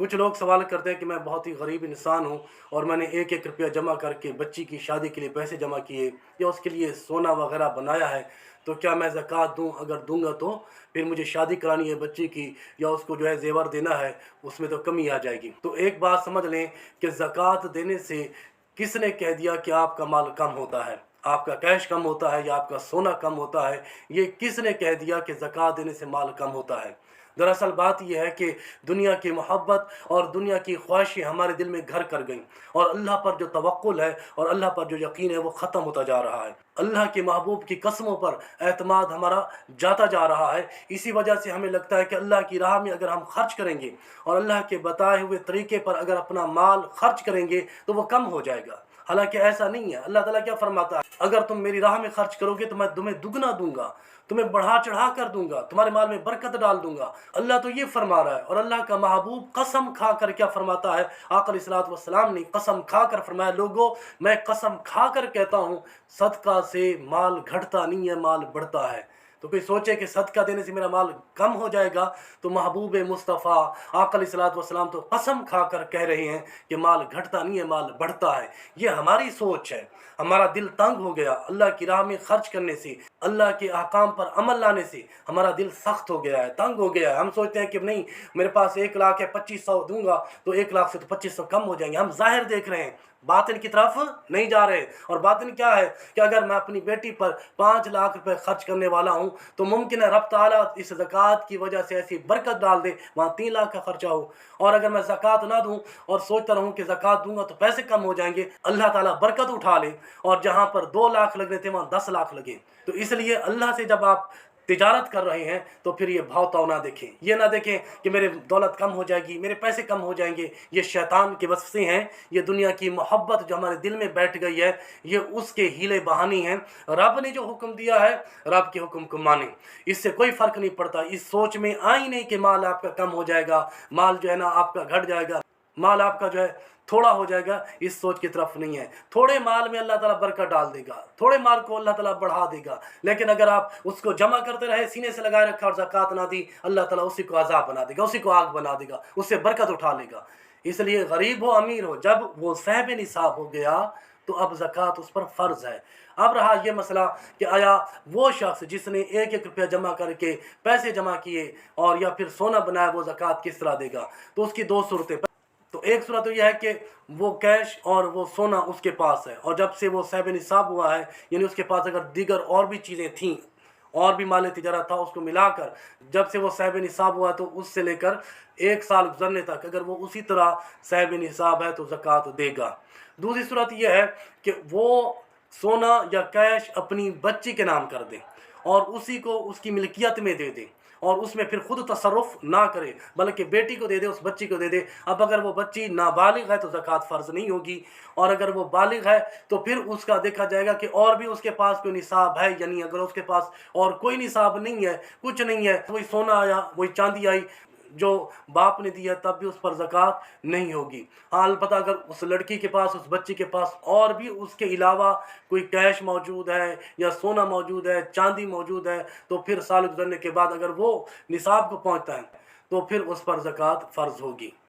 कुछ लोग सवाल करते हैं कि मैं बहुत ही गरीब इंसान हूँ और मैंने एक एक रुपया जमा करके बच्ची की शादी के लिए पैसे जमा किए या उसके लिए सोना वगैरह बनाया है, तो क्या मैं ज़कात दूँ? अगर दूंगा तो फिर मुझे शादी करानी है बच्ची की या उसको जो है ज़ेवर देना है, उसमें तो कमी आ जाएगी। तो एक बात समझ लें कि ज़कात देने से किसने कह दिया कि आपका माल कम होता है, आपका कैश कम होता है या आपका सोना कम होता है? ये किसने कह दिया कि ज़कात देने से माल कम होता है? दरअसल बात यह है कि दुनिया की मोहब्बत और दुनिया की ख्वाहिशें हमारे दिल में घर कर गईं और अल्लाह पर जो तवक्कुल है और अल्लाह पर जो यकीन है वो ख़त्म होता जा रहा है। अल्लाह के महबूब की कसमों पर एतमाद हमारा जाता जा रहा है। इसी वजह से हमें लगता है कि अल्लाह की राह में अगर हम खर्च करेंगे और अल्लाह के बताए हुए तरीके पर अगर अपना माल खर्च करेंगे तो वो कम हो जाएगा। हालांकि ऐसा नहीं है। अल्लाह ताला क्या फरमाता है, अगर तुम मेरी राह में खर्च करोगे तो मैं तुम्हें दुगना दूंगा, तुम्हें बढ़ा चढ़ा कर दूंगा, तुम्हारे माल में बरकत डाल दूंगा। अल्लाह तो ये फरमा रहा है। और अल्लाह का महबूब कसम खा कर क्या फरमाता है, आका अलैहिस्सलातु वस्सलाम ने कसम खा कर फरमाया, लोगों मैं कसम खा कर कहता हूँ सदका से माल घटता नहीं है, माल बढ़ता है। तो कोई सोचे कि सदका देने से मेरा माल कम हो जाएगा, तो महबूब मुस्तफ़ा आका अलैहिस्सलातु वस्सलाम तो कसम खा कर कह रहे हैं कि माल घटता नहीं है, माल बढ़ता है। ये हमारी सोच है। हमारा दिल तंग हो गया अल्लाह की राह में खर्च करने से, अल्लाह के अहकाम पर अमल लाने से हमारा दिल सख्त हो गया है, तंग हो गया है। हम सोचते हैं कि नहीं, मेरे पास 1 लाख है, 2500 दूंगा तो 1 लाख से तो 2500 कम हो जाएंगे। हम जाहिर देख रहे हैं, बातिन की तरफ नहीं जा रहे। और बातिन क्या है कि अगर मैं अपनी बेटी पर 5 लाख रुपए खर्च करने वाला हूँ तो मुमकिन है रब ताला इस ज़कात की वजह से ऐसी बरकत डाल दे, वहाँ 3 लाख का खर्चा हो। और अगर मैं ज़कात ना दूँ और सोचता रहूँ कि ज़कात दूंगा तो पैसे कम हो जाएंगे, अल्लाह ताला बरकत उठा ले और जहाँ पर 2 लाख लग रहे थे वहाँ 10 लाख लगे। तो इसलिए अल्लाह से जब आप तिजारत कर रहे हैं तो फिर ये भाव ताव ना देखें, ये ना देखें कि मेरे दौलत कम हो जाएगी, मेरे पैसे कम हो जाएंगे। ये शैतान के वसवसे हैं, ये दुनिया की मोहब्बत जो हमारे दिल में बैठ गई है, ये उसके हीले बहानी हैं। रब ने जो हुक्म दिया है, रब के हुक्म को माने, इससे कोई फ़र्क नहीं पड़ता। इस सोच में आई नहीं कि माल आपका कम हो जाएगा, माल जो है ना आपका घट जाएगा, माल आपका जो है थोड़ा हो जाएगा, इस सोच की तरफ नहीं है। थोड़े माल में अल्लाह ताला बरकत डाल देगा, थोड़े माल को अल्लाह ताला बढ़ा देगा। लेकिन अगर आप उसको जमा करते रहे, सीने से लगाए रखा और ज़कात ना दी, अल्लाह ताला उसी को अज़ाब बना देगा, उसी को आग बना देगा, उससे बरकत उठा लेगा। इसलिए गरीब हो अमीर हो, जब वो साहिब निसाब हो गया तो अब ज़कात उस पर फ़र्ज़ है। अब रहा ये मसला कि आया वो शख्स जिसने एक एक रुपया जमा करके पैसे जमा किए और या फिर सोना बनाया, वो ज़कात किस तरह देगा? तो उसकी दो सूरतें। तो एक सूरत तो यह है कि वो कैश और वो सोना उसके पास है और जब से वो साहिब निसाब हुआ है, यानी उसके पास अगर दीगर और भी चीज़ें थीं, और भी माल तिजारत था, उसको मिलाकर जब से वो साहिब निसाब हुआ तो उससे लेकर 1 साल गुजरने तक अगर वो उसी तरह साहिब निसाब है तो ज़कात देगा। दूसरी सूरत यह है कि वो सोना या कैश अपनी बच्ची के नाम कर दे और उसी को उसकी मिल्कियत में दे दे और उसमें फिर खुद तसर्रुफ ना करे, बल्कि बेटी को दे दे, उस बच्ची को दे दे। अब अगर वो बच्ची नाबालिग है तो ज़कात फ़र्ज़ नहीं होगी, और अगर वो बालिग है तो फिर उसका देखा जाएगा कि और भी उसके पास कोई निसाब है या नहीं। अगर उसके पास और कोई निसाब नहीं है, कुछ नहीं है, वही सोना आया, वही चांदी आई जो बाप ने दिया, तब भी उस पर ज़कात नहीं होगी। हाँ, अलबत्ता अगर उस लड़की के पास, उस बच्ची के पास और भी उसके अलावा कोई कैश मौजूद है या सोना मौजूद है, चांदी मौजूद है, तो फिर साल गुजरने के बाद अगर वो निसाब को पहुंचता है तो फिर उस पर ज़कात फ़र्ज़ होगी।